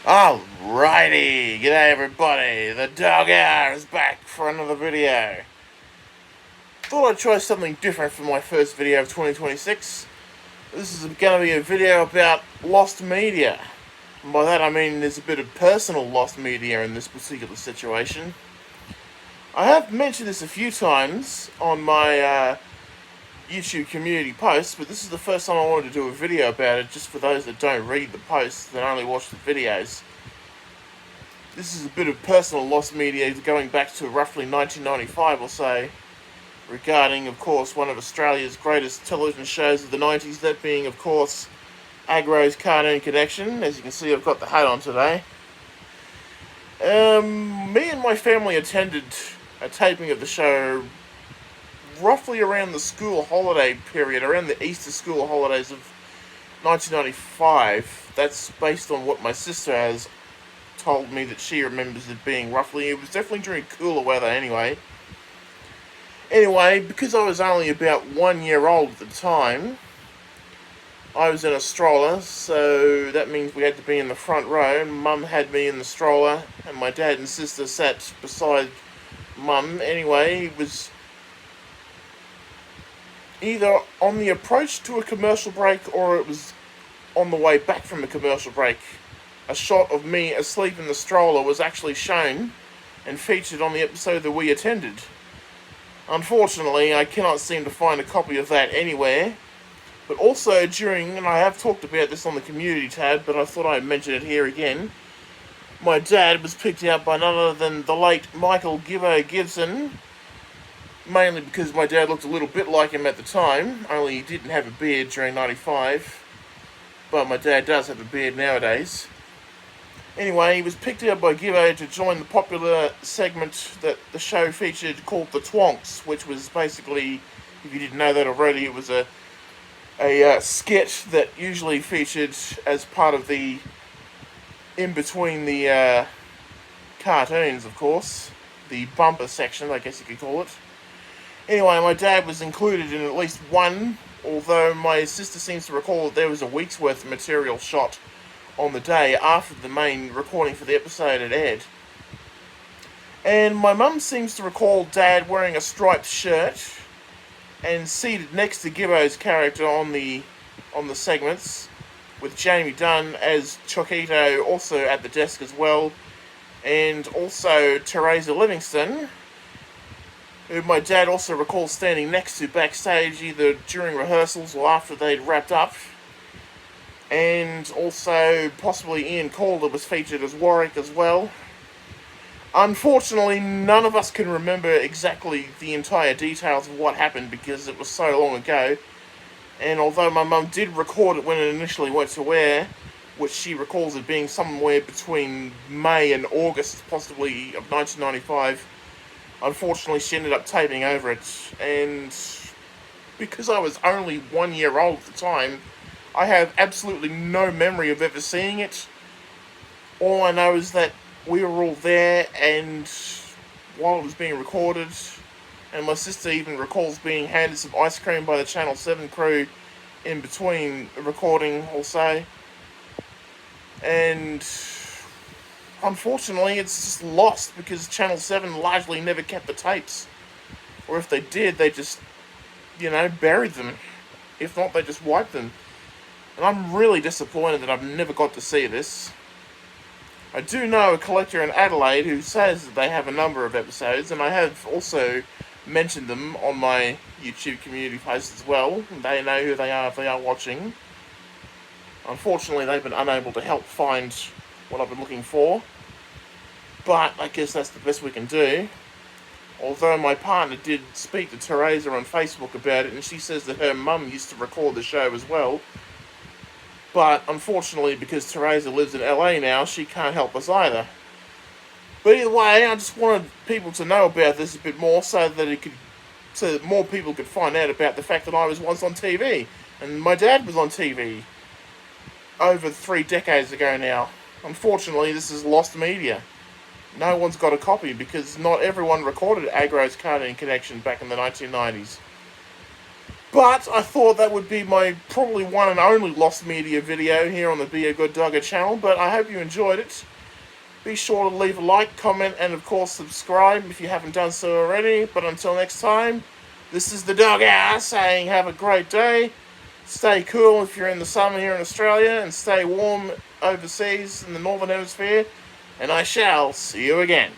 Alrighty, g'day everybody, the Dog Hour is back for another video. Thought I'd try something different for my first video of 2026. This is going to be a video about lost media. And by that I mean there's a bit of personal lost media in this particular situation. I have mentioned this a few times on my YouTube community posts, but this is the first time I wanted to do a video about it, just for those that don't read the posts, that only watch the videos. This is a bit of personal lost media going back to roughly 1995 or so, regarding, of course, one of Australia's greatest television shows of the 90s, that being, of course, Agro's Cartoon Connection. As you can see, I've got the hat on today. Me and my family attended a taping of the show roughly around the school holiday period, around the Easter school holidays of 1995. That's based on what my sister has told me that she remembers it being roughly. It was definitely during cooler weather anyway. Anyway, because I was only about 1 year old at the time, I was in a stroller, so that means we had to be in the front row. Mum had me in the stroller, and my dad and sister sat beside Mum. Anyway, it was either on the approach to a commercial break or it was on the way back from a commercial break. A shot of me asleep in the stroller was actually shown and featured on the episode that we attended. Unfortunately, I cannot seem to find a copy of that anywhere. But also during, and I have talked about this on the community tab, but I thought I'd mention it here again, my dad was picked out by none other than the late Michael Gibbo Gibson, mainly because my dad looked a little bit like him at the time, only he didn't have a beard during 95, but my dad does have a beard nowadays. Anyway, he was picked out by Gibbo to join the popular segment that the show featured called The Twonks, which was basically, if you didn't know that already, it was a skit that usually featured as part of the, in between the cartoons, of course, the bumper section, I guess you could call it. Anyway, my dad was included in at least one, although my sister seems to recall that there was a week's worth of material shot on the day after the main recording for the episode had aired. And my mum seems to recall Dad wearing a striped shirt and seated next to Gibbo's character on the segments, with Jamie Dunn as Choquito also at the desk as well, and also Teresa Livingston, who my dad also recalls standing next to backstage either during rehearsals or after they'd wrapped up. And also possibly Ian Calder was featured as Warwick as well. Unfortunately, none of us can remember exactly the entire details of what happened because it was so long ago. And although my mum did record it when it initially went to air, which she recalls it being somewhere between May and August, possibly, of 1995, unfortunately she ended up taping over it. And because I was only 1 year old at the time, I have absolutely no memory of ever seeing it. All I know is that we were all there, and while it was being recorded, and my sister even recalls being handed some ice cream by the Channel 7 crew in between the recording also. And unfortunately it's just lost because Channel 7 largely never kept the tapes. Or if they did, they just, buried them. If not, they just wiped them. And I'm really disappointed that I've never got to see this. I do know a collector in Adelaide who says that they have a number of episodes, and I have also mentioned them on my YouTube community posts as well. They know who they are if they are watching. Unfortunately, they've been unable to help find what I've been looking for, but I guess that's the best we can do. Although my partner did speak to Teresa on Facebook about it, and she says that her mum used to record the show as well. But unfortunately, because Teresa lives in LA now, she can't help us either. But either way, I just wanted people to know about this a bit more so that more people could find out about the fact that I was once on TV. And my dad was on TV over 3 decades ago now. Unfortunately, this is lost media. No one's got a copy because not everyone recorded Agro's Cartoon Connection back in the 1990s. But I thought that would be my probably one and only lost media video here on the Be a Good Dogger channel, but I hope you enjoyed it. Be sure to leave a like, comment, and of course subscribe if you haven't done so already. But until next time, this is the Dogger saying have a great day. Stay cool if you're in the summer here in Australia, and stay warm overseas in the Northern Hemisphere. And I shall see you again.